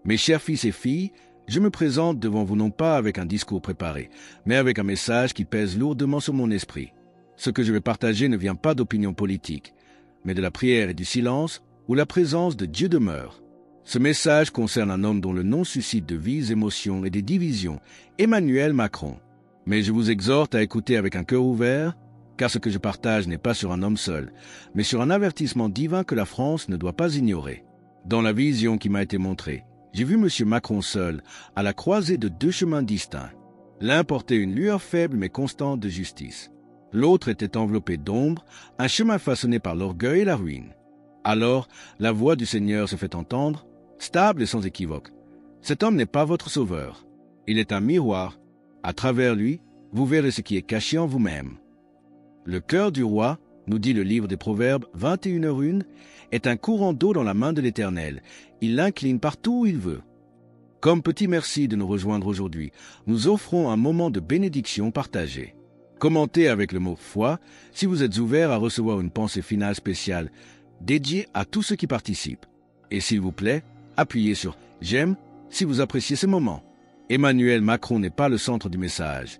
Mes chers fils et filles, je me présente devant vous non pas avec un discours préparé, mais avec un message qui pèse lourdement sur mon esprit. Ce que je vais partager ne vient pas d'opinion politique, mais de la prière et du silence où la présence de Dieu demeure. Ce message concerne un homme dont le nom suscite de vives émotions et des divisions, Emmanuel Macron. Mais je vous exhorte à écouter avec un cœur ouvert, car ce que je partage n'est pas sur un homme seul, mais sur un avertissement divin que la France ne doit pas ignorer. Dans la vision qui m'a été montrée, j'ai vu M. Macron seul, à la croisée de deux chemins distincts. L'un portait une lueur faible mais constante de justice. L'autre était enveloppé d'ombre, un chemin façonné par l'orgueil et la ruine. Alors, la voix du Seigneur se fait entendre, stable et sans équivoque. Cet homme n'est pas votre sauveur. Il est un miroir. À travers lui, vous verrez ce qui est caché en vous-même. Le cœur du roi, nous dit le livre des Proverbes 21h1, est un courant d'eau dans la main de l'Éternel. Il l'incline partout où il veut. Comme petit merci de nous rejoindre aujourd'hui, nous offrons un moment de bénédiction partagée. Commentez avec le mot « foi » si vous êtes ouvert à recevoir une pensée finale spéciale dédiée à tous ceux qui participent. Et s'il vous plaît, appuyez sur « j'aime » si vous appréciez ce moment. Emmanuel Macron n'est pas le centre du message.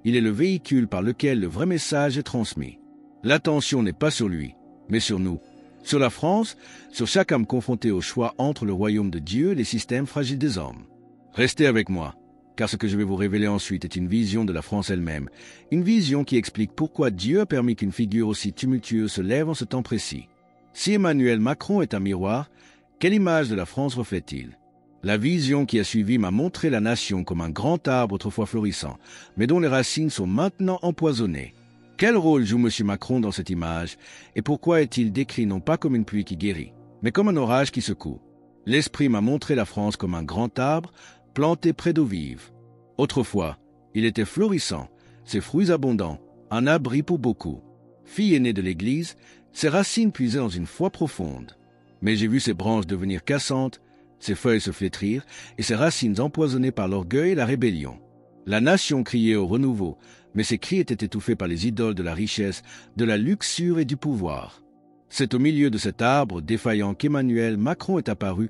Il est le véhicule par lequel le vrai message est transmis. L'attention n'est pas sur lui, mais sur nous. Sur la France, sur chaque âme confrontée au choix entre le royaume de Dieu et les systèmes fragiles des hommes. Restez avec moi, car ce que je vais vous révéler ensuite est une vision de la France elle-même, une vision qui explique pourquoi Dieu a permis qu'une figure aussi tumultueuse se lève en ce temps précis. Si Emmanuel Macron est un miroir, quelle image de la France reflète-t-il? La vision qui a suivi m'a montré la nation comme un grand arbre autrefois florissant, mais dont les racines sont maintenant empoisonnées. Quel rôle joue M. Macron dans cette image, et pourquoi est-il décrit non pas comme une pluie qui guérit, mais comme un orage qui secoue? L'Esprit m'a montré la France comme un grand arbre planté près d'eau vive. Autrefois, il était florissant, ses fruits abondants, un abri pour beaucoup. Fille aînée de l'Église, ses racines puisaient dans une foi profonde. Mais j'ai vu ses branches devenir cassantes, ses feuilles se flétrir et ses racines empoisonnées par l'orgueil et la rébellion. La nation criait au renouveau, mais ses cris étaient étouffés par les idoles de la richesse, de la luxure et du pouvoir. C'est au milieu de cet arbre défaillant qu'Emmanuel Macron est apparu,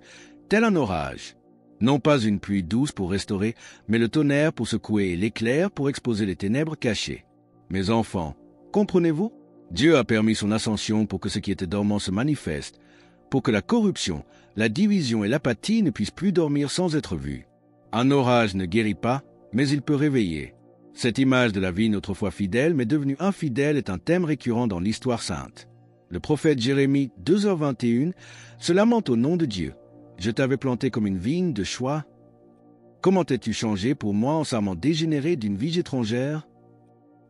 tel un orage. Non pas une pluie douce pour restaurer, mais le tonnerre pour secouer et l'éclair pour exposer les ténèbres cachées. Mes enfants, comprenez-vous? Dieu a permis son ascension pour que ce qui était dormant se manifeste, pour que la corruption, la division et l'apathie ne puissent plus dormir sans être vus. Un orage ne guérit pas, mais il peut réveiller. Cette image de la vigne autrefois fidèle mais devenue infidèle est un thème récurrent dans l'histoire sainte. Le prophète Jérémie 2h21 se lamente au nom de Dieu. Je t'avais planté comme une vigne de choix. Comment t'es-tu changé pour moi en serment dégénéré d'une vie étrangère?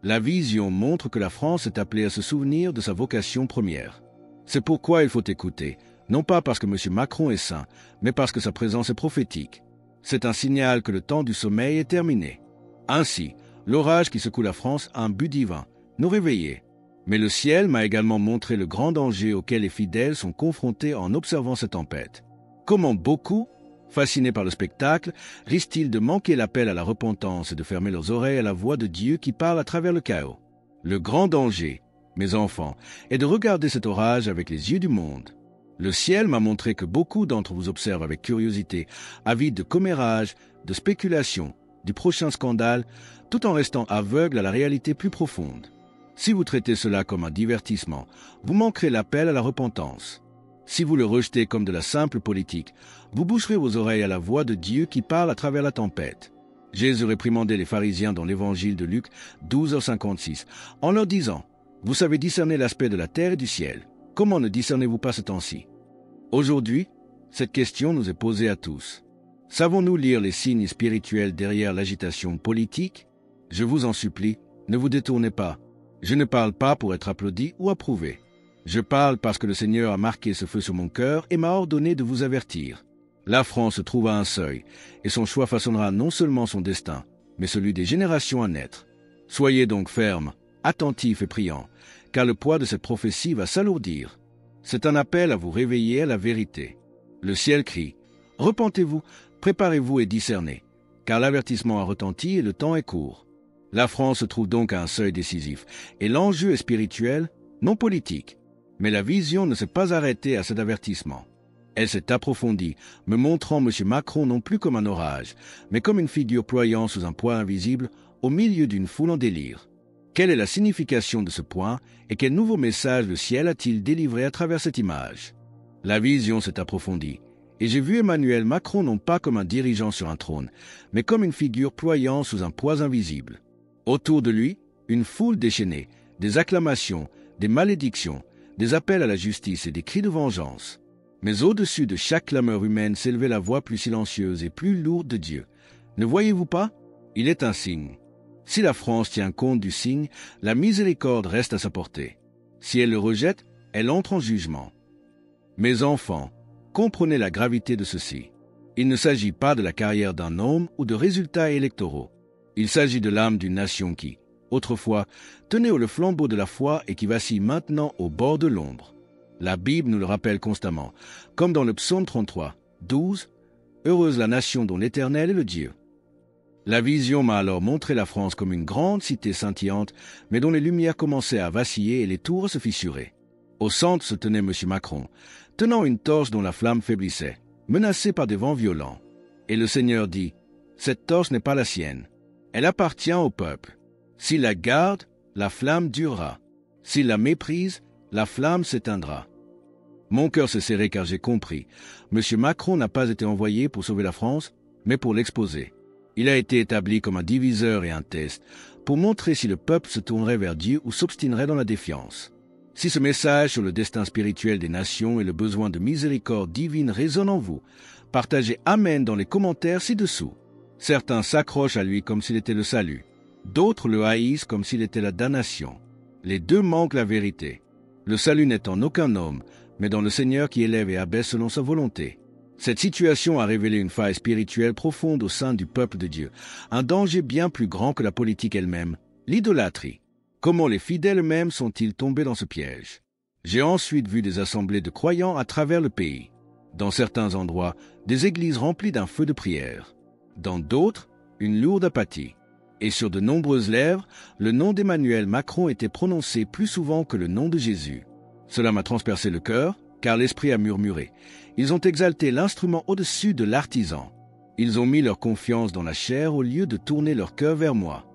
La vision montre que la France est appelée à se souvenir de sa vocation première. C'est pourquoi il faut écouter, non pas parce que M. Macron est saint, mais parce que sa présence est prophétique. C'est un signal que le temps du sommeil est terminé. Ainsi, l'orage qui secoue la France a un but divin, nous réveiller. Mais le ciel m'a également montré le grand danger auquel les fidèles sont confrontés en observant cette tempête. Comment beaucoup, fascinés par le spectacle, risquent-ils de manquer l'appel à la repentance et de fermer leurs oreilles à la voix de Dieu qui parle à travers le chaos? Le grand danger, mes enfants, est de regarder cet orage avec les yeux du monde. Le ciel m'a montré que beaucoup d'entre vous observent avec curiosité, avides de commérage, de spéculation, du prochain scandale, tout en restant aveugles à la réalité plus profonde. Si vous traitez cela comme un divertissement, vous manquerez l'appel à la repentance. Si vous le rejetez comme de la simple politique, vous boucherez vos oreilles à la voix de Dieu qui parle à travers la tempête. Jésus réprimandait les pharisiens dans l'évangile de Luc 12h56, en leur disant « Vous savez discerner l'aspect de la terre et du ciel. Comment ne discernez-vous pas ce temps-ci » Aujourd'hui, cette question nous est posée à tous. Savons-nous lire les signes spirituels derrière l'agitation politique? Je vous en supplie, ne vous détournez pas. Je ne parle pas pour être applaudi ou approuvé. Je parle parce que le Seigneur a marqué ce feu sur mon cœur et m'a ordonné de vous avertir. La France se trouve à un seuil, et son choix façonnera non seulement son destin, mais celui des générations à naître. Soyez donc fermes, attentifs et priants, car le poids de cette prophétie va s'alourdir. C'est un appel à vous réveiller à la vérité. Le ciel crie « Repentez-vous, préparez-vous et discernez, car l'avertissement a retenti et le temps est court. » La France se trouve donc à un seuil décisif, et l'enjeu est spirituel, non politique. Mais la vision ne s'est pas arrêtée à cet avertissement. Elle s'est approfondie, me montrant M. Macron non plus comme un orage, mais comme une figure ployant sous un poids invisible au milieu d'une foule en délire. Quelle est la signification de ce point et quel nouveau message le ciel a-t-il délivré à travers cette image? La vision s'est approfondie, et j'ai vu Emmanuel Macron non pas comme un dirigeant sur un trône, mais comme une figure ployant sous un poids invisible. Autour de lui, une foule déchaînée, des acclamations, des malédictions, des appels à la justice et des cris de vengeance. Mais au-dessus de chaque clameur humaine s'élevait la voix plus silencieuse et plus lourde de Dieu. Ne voyez-vous pas? Il est un signe. Si la France tient compte du signe, la miséricorde reste à sa portée. Si elle le rejette, elle entre en jugement. Mes enfants, comprenez la gravité de ceci. Il ne s'agit pas de la carrière d'un homme ou de résultats électoraux. Il s'agit de l'âme d'une nation qui, autrefois, tenait le flambeau de la foi et qui vacille maintenant au bord de l'ombre. La Bible nous le rappelle constamment, comme dans le psaume 33, 12, « Heureuse la nation dont l'Éternel est le Dieu ». La vision m'a alors montré la France comme une grande cité scintillante, mais dont les lumières commençaient à vaciller et les tours à se fissurer. Au centre se tenait M. Macron, tenant une torche dont la flamme faiblissait, menacé par des vents violents. Et le Seigneur dit, « Cette torche n'est pas la sienne. Elle appartient au peuple. S'il la garde, la flamme durera. S'il la méprise, la flamme s'éteindra. » Mon cœur s'est serré car j'ai compris. M. Macron n'a pas été envoyé pour sauver la France, mais pour l'exposer. Il a été établi comme un diviseur et un test, pour montrer si le peuple se tournerait vers Dieu ou s'obstinerait dans la défiance. Si ce message sur le destin spirituel des nations et le besoin de miséricorde divine résonne en vous, partagez Amen dans les commentaires ci-dessous. Certains s'accrochent à lui comme s'il était le salut. D'autres le haïssent comme s'il était la damnation. Les deux manquent la vérité. Le salut n'est en aucun homme, mais dans le Seigneur qui élève et abaisse selon sa volonté. Cette situation a révélé une faille spirituelle profonde au sein du peuple de Dieu, un danger bien plus grand que la politique elle-même, l'idolâtrie. Comment les fidèles eux-mêmes sont-ils tombés dans ce piège? J'ai ensuite vu des assemblées de croyants à travers le pays. Dans certains endroits, des églises remplies d'un feu de prière. Dans d'autres, une lourde apathie. Et sur de nombreuses lèvres, le nom d'Emmanuel Macron était prononcé plus souvent que le nom de Jésus. Cela m'a transpercé le cœur, car l'esprit a murmuré. Ils ont exalté l'instrument au-dessus de l'artisan. Ils ont mis leur confiance dans la chair au lieu de tourner leur cœur vers moi.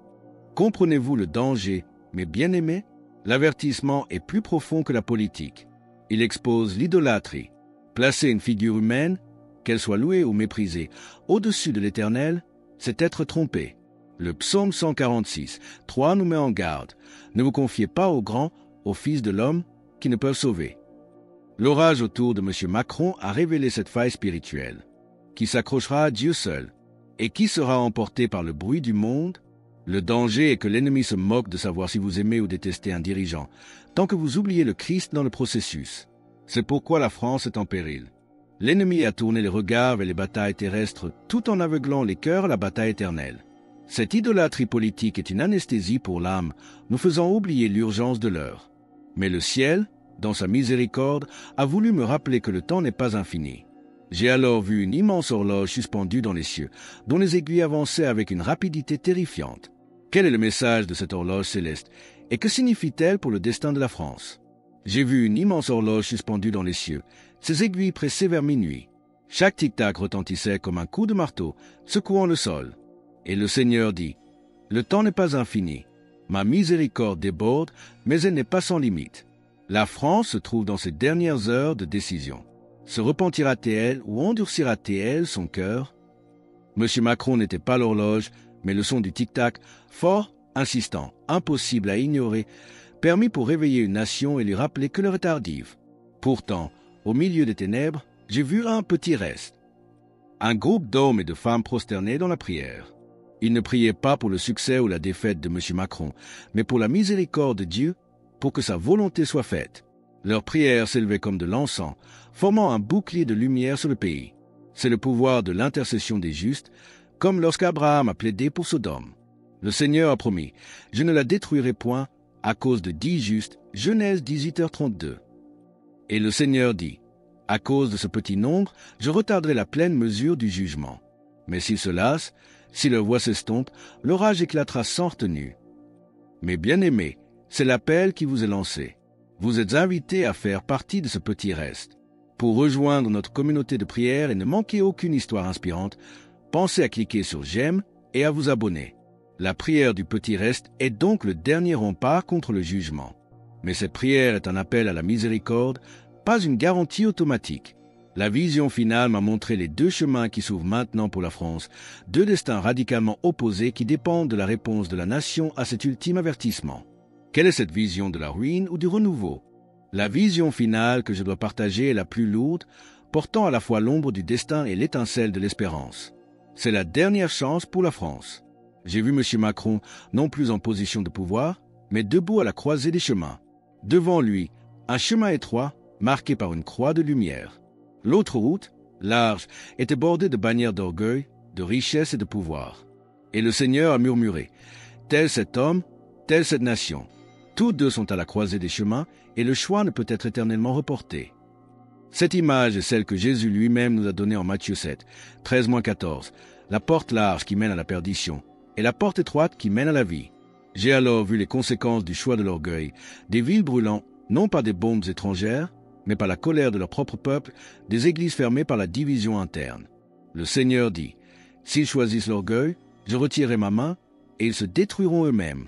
Comprenez-vous le danger, mes bien-aimés? L'avertissement est plus profond que la politique. Il expose l'idolâtrie. Placer une figure humaine, qu'elle soit louée ou méprisée, au-dessus de l'Éternel, c'est être trompé. Le psaume 146, 3 nous met en garde. Ne vous confiez pas aux grands, aux fils de l'homme, qui ne peuvent sauver. L'orage autour de M. Macron a révélé cette faille spirituelle. Qui s'accrochera à Dieu seul? Et qui sera emporté par le bruit du monde? Le danger est que l'ennemi se moque de savoir si vous aimez ou détestez un dirigeant, tant que vous oubliez le Christ dans le processus. C'est pourquoi la France est en péril. L'ennemi a tourné les regards vers les batailles terrestres tout en aveuglant les cœurs à la bataille éternelle. Cette idolâtrie politique est une anesthésie pour l'âme, nous faisant oublier l'urgence de l'heure. Mais le ciel, dans sa miséricorde, a voulu me rappeler que le temps n'est pas infini. J'ai alors vu une immense horloge suspendue dans les cieux, dont les aiguilles avançaient avec une rapidité terrifiante. Quel est le message de cette horloge céleste, et que signifie-t-elle pour le destin de la France? J'ai vu une immense horloge suspendue dans les cieux, ses aiguilles pressées vers minuit. Chaque tic-tac retentissait comme un coup de marteau, secouant le sol. Et le Seigneur dit, « Le temps n'est pas infini. Ma miséricorde déborde, mais elle n'est pas sans limite. La France se trouve dans ses dernières heures de décision. Se repentira-t-elle ou endurcira-t-elle son cœur? » M. Macron n'était pas l'horloge, mais le son du tic-tac, fort, insistant, impossible à ignorer, permis pour réveiller une nation et lui rappeler que l'heure est tardive. Pourtant, au milieu des ténèbres, j'ai vu un petit reste. Un groupe d'hommes et de femmes prosternés dans la prière. Ils ne priaient pas pour le succès ou la défaite de M. Macron, mais pour la miséricorde de Dieu, pour que sa volonté soit faite. Leur prière s'élevait comme de l'encens, formant un bouclier de lumière sur le pays. C'est le pouvoir de l'intercession des justes, comme lorsqu'Abraham a plaidé pour Sodome. Le Seigneur a promis, « Je ne la détruirai point à cause de 10 justes » Genèse 18h32. Et le Seigneur dit, « À cause de ce petit nombre, je retarderai la pleine mesure du jugement. Mais s'ils se lassent, si leur voix s'estompe, l'orage éclatera sans retenue. » Mes bien-aimés, c'est l'appel qui vous est lancé. Vous êtes invités à faire partie de ce petit reste. Pour rejoindre notre communauté de prière et ne manquer aucune histoire inspirante, pensez à cliquer sur j'aime et à vous abonner. La prière du petit reste est donc le dernier rempart contre le jugement. Mais cette prière est un appel à la miséricorde, pas une garantie automatique. La vision finale m'a montré les deux chemins qui s'ouvrent maintenant pour la France, deux destins radicalement opposés qui dépendent de la réponse de la nation à cet ultime avertissement. Quelle est cette vision de la ruine ou du renouveau? La vision finale que je dois partager est la plus lourde, portant à la fois l'ombre du destin et l'étincelle de l'espérance. C'est la dernière chance pour la France. J'ai vu M. Macron non plus en position de pouvoir, mais debout à la croisée des chemins. Devant lui, un chemin étroit, marqué par une croix de lumière. L'autre route, large, était bordée de bannières d'orgueil, de richesse et de pouvoir. Et le Seigneur a murmuré, « Tel cet homme, telle cette nation. » Toutes deux sont à la croisée des chemins, et le choix ne peut être éternellement reporté. Cette image est celle que Jésus lui-même nous a donnée en Matthieu 7, 13-14, la porte large qui mène à la perdition, et la porte étroite qui mène à la vie. J'ai alors vu les conséquences du choix de l'orgueil, des villes brûlant, non par des bombes étrangères, mais par la colère de leur propre peuple, des églises fermées par la division interne. Le Seigneur dit, « S'ils choisissent l'orgueil, je retirerai ma main, et ils se détruiront eux-mêmes. »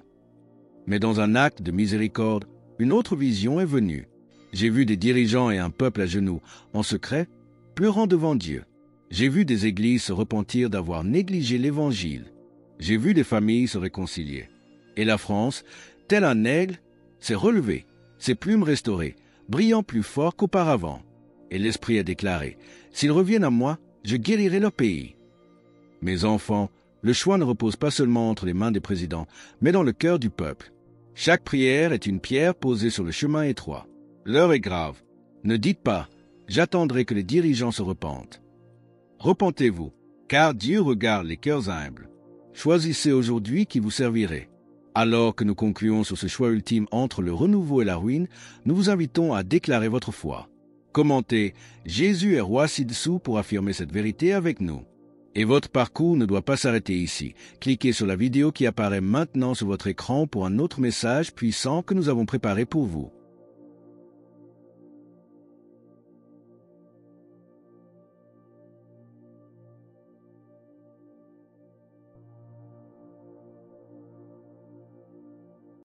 Mais dans un acte de miséricorde, une autre vision est venue. J'ai vu des dirigeants et un peuple à genoux, en secret, pleurant devant Dieu. J'ai vu des églises se repentir d'avoir négligé l'Évangile. J'ai vu des familles se réconcilier. Et la France, tel un aigle, s'est relevée, ses plumes restaurées, brillant plus fort qu'auparavant. Et l'Esprit a déclaré, « S'ils reviennent à moi, je guérirai leur pays. » Mes enfants, le choix ne repose pas seulement entre les mains des présidents, mais dans le cœur du peuple. Chaque prière est une pierre posée sur le chemin étroit. L'heure est grave. Ne dites pas, « J'attendrai que les dirigeants se repentent. » Repentez-vous, car Dieu regarde les cœurs humbles. Choisissez aujourd'hui qui vous servirait. Alors que nous concluons sur ce choix ultime entre le renouveau et la ruine, nous vous invitons à déclarer votre foi. Commentez « Jésus est roi ci-dessous » pour affirmer cette vérité avec nous. Et votre parcours ne doit pas s'arrêter ici. Cliquez sur la vidéo qui apparaît maintenant sur votre écran pour un autre message puissant que nous avons préparé pour vous.